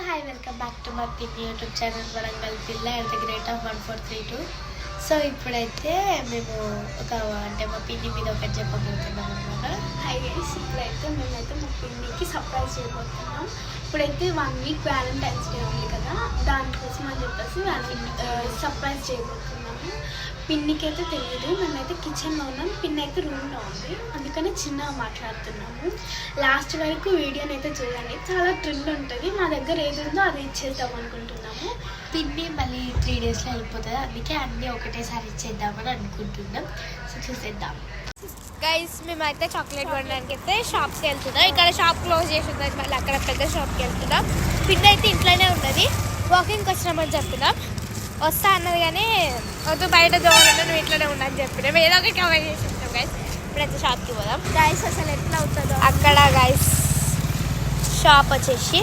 Hi welcome back to my పిన్ని YouTube channel Warangal పిల్ల and the great of 1432. So ఇప్పుడైతే మేము మా పిన్ని మీద ఒకటి చెప్పబోతున్నాం అనమాట. హాయ్ గైస్, ఇప్పుడైతే మేమైతే మా పిన్నికి సర్ప్రైజ్ చేయబోతున్నాం. ఇప్పుడైతే 1 వీక్ వ్యాలంటైన్స్ డే ఉంది కదా, దానికోసం అని చెప్పేసి సర్ప్రైజ్ చేయబోతున్నాము. పిన్నికి అయితే తెలియదు, మేమైతే కిచెన్లో ఉన్నాం, పిన్ అయితే రూమ్లో ఉంది, అందుకని చిన్నగా మాట్లాడుతున్నాము. లాస్ట్ వరకు వీడియోని అయితే చూడండి, చాలా థ్రిల్ ఉంటుంది. మా దగ్గర ఏది ఉందో అది ఇచ్చేద్దాం అనుకుంటున్నాము. పిన్ని మళ్ళీ 3 డేస్లో వెళ్ళిపోతుంది, అందుకే అన్నీ ఒకటేసారి ఇచ్చేద్దామని అనుకుంటున్నాం. సో చూసేద్దాం. గైస్, మేమైతే చాక్లెట్ కొనడానికి అయితే షాప్కి వెళ్తున్నాం. ఇక్కడ షాప్ క్లోజ్ చేసి ఉన్నది, మళ్ళీ అక్కడ పెద్ద షాప్కి వెళ్తున్నాం. పిన్ అయితే ఇంట్లోనే ఉన్నది, వాకింగ్కి వచ్చినామని చెప్పినాం. వస్తా అన్నది కానీ వద్దు, బయట దోవాలంటే నువ్వు ఇట్లనే ఉండని చెప్పినాం. ఏదో ఒకటి కవర్ చేసి ఉంటాం గైస్. ఇప్పుడైతే షాప్కి పోదాం. గైస్ అసలు ఎట్లా అవుతుందో అక్కడ గైస్ షాప్ వచ్చేసి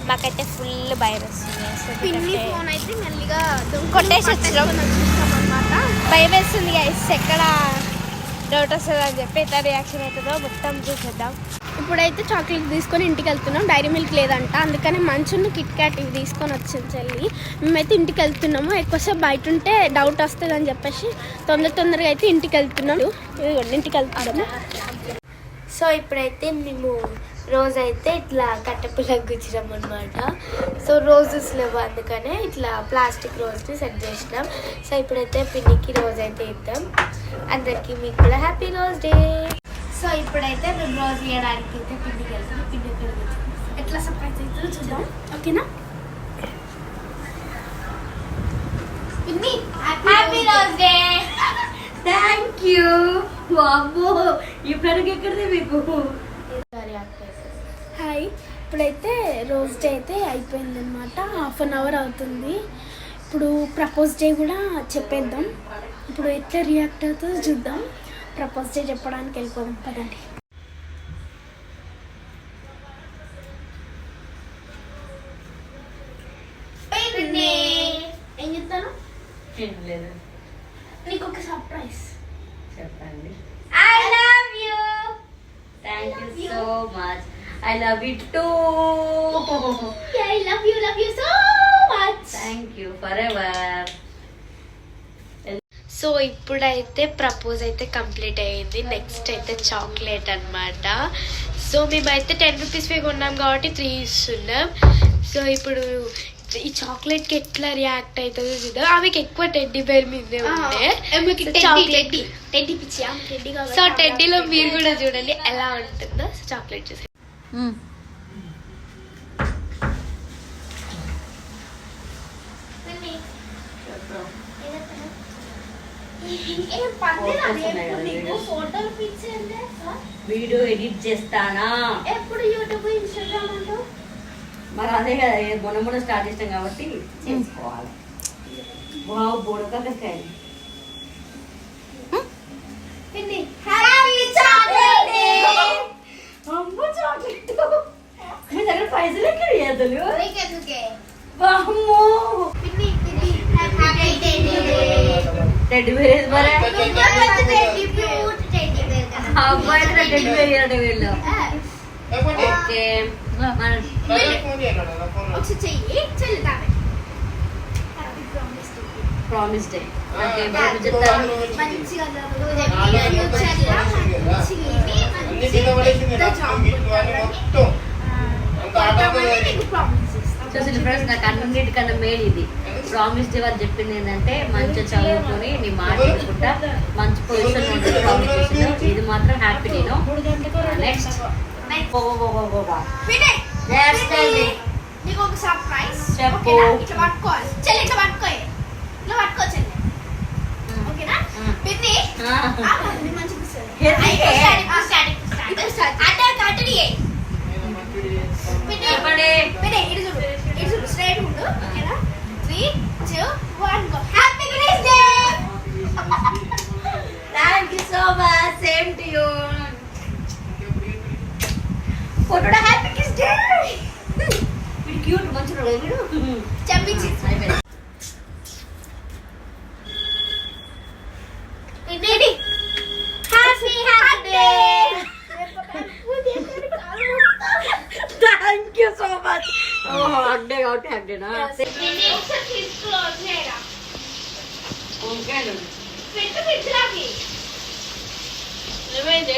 మాకైతే ఫుల్ భయం వస్తుంది. పిన్ని ఫోన్ అయితే మెల్లిగా కొట్టేసి వచ్చినాం అనమాట. భయం వేస్తుంది గైస్, ఎక్కడ డౌట్ వస్తుంది అని చెప్పి ఎట్లా రియాక్షన్ అవుతుందో మొత్తం చూసేద్దాం. ఇప్పుడైతే చాక్లెట్ తీసుకొని ఇంటికి వెళ్తున్నాం. డైరీ మిల్క్ లేదంట, అందుకని మంచును కిట్ క్యాట్ ఇవి తీసుకొని వచ్చింది చెల్లి. మేమైతే ఇంటికి వెళ్తున్నాము. ఎక్కువసేపు బయట ఉంటే డౌట్ వస్తుంది అని చెప్పేసి తొందరగా అయితే ఇంటికి వెళ్తున్నాము. ఇంటికి వెళ్తున్నాము. సో ఇప్పుడైతే మేము రోజు అయితే ఇట్లా కట్టెపుల్లకు గుచ్చినాం అనమాట. సో రోజెస్ లేవు, అందుకనే ఇట్లా ప్లాస్టిక్ రోజుని సెట్ చేసినాం. సో ఇప్పుడైతే పిన్నికి రోజు అయితే ఇద్దాం. అందరికీ మీకు కూడా హ్యాపీ రోజ్ డే. సో ఇప్పుడైతే మేము రోజు ఇవ్వడానికి అయితే పిన్నికి వెళ్తాం. పిన్ని ఎట్లా సర్ప్రైజ్ అవుతుందో చూద్దాం, ఓకేనా? పిన్ని happy rose day. Thank you. అమ్మో, ఇప్పుడు ఎక్కడిది మీకు. హాయ్, ఇప్పుడైతే రోజ్ డే అయితే అయిపోయిందనమాట. 1/2 అవర్ అవుతుంది. ఇప్పుడు ప్రపోజ్ డే కూడా చెప్పేద్దాం. ఇప్పుడు ఎట్లా రియాక్ట్ అవుతుందో చూద్దాం. ప్రపోజ్ డే చెప్పడానికి వెళ్ళిపోదాం, పదండి. ఏం చెప్తాను? నీకు ఒక సర్ప్రైజ్. చెప్పండి. I love you. Thank you so much. I love you two. I love you so much. Thank you for ever. So ఇప్పుడైతే ప్రపోజ్ అయితే కంప్లీట్ అయ్యింది. నెక్స్ట్ అయితే చాక్లెట్ అనమాట. సో మేమైతే 10 రూపీస్వి కొన్నాం కాబట్టి 3 ఇస్తున్నాం. సో ఇప్పుడు ఈ చాక్లెట్కి ఎట్లా రియాక్ట్ అవుతుందో చూద్దాం. ఆమెకి ఎక్కువ టెడ్డీ బేర్ మీదే ఉండే చాక్లెట్. సో టెడ్డీలో మీరు కూడా చూడండి ఎలా ఉంటుందో. సో చాక్లెట్ చూసి వీడియో ఎడిట్ చేస్తానా ఎప్పుడు యూట్యూబ్ ఇన్స్టాగ్రామ్ అంటూ మరి అదే కదా, మొన్న స్టార్ట్ చేస్తాం కాబట్టి చేసుకోవాలి. వావ్, బుడకాయ. అమ్మ చాక్లెట్. మీ దగ్గర పైసలు ఎక్కడ చేతులు? టెడ్డీ బేర్ ఏది మరి? అబ్బాయి టెడ్డీ బేర్ ఇవ్వడం వీళ్ళు. Okay, promise day. ఓకే, చెప్తాను. చూసి ఫ్రెండ్స్, నాకు అన్నిటికన్నా మెయిన్ ఇది ప్రామిస్ డే. వాళ్ళు చెప్పింది ఏంటంటే మంచిగా చదువుకొని నీ మాట వినుకుంటా మంచి పొజిషన్ ఉంటుంది ప్రామిస్ చేసిన. ఇది మాత్రం హ్యాపీ. నేను నెక్స్ట్ నీకు ఒక సర్ప్రైజ్. చెప్పు. ఇట్లా పట్టుకోవాలి చెల్లి, ఇట్లా పట్టుకోయి, ఇట్లా పట్టుకో చెల్లి, ఓకేనా? పిన్ని మంచిగా స్ట్రైట్ ఉండు, ఓకేనా? 3, 2, 1 go. Happy grease day. Thank you so much. Same to you. ఫోటోడా హ్యాపీ గ్రీస్ డే. వీడు క్యూట్, మంచిగా వీడు. చంపించి థ్యాంక్ యూ సో మచ్. కాబట్టి హ్యాపీనా ఏమైంది?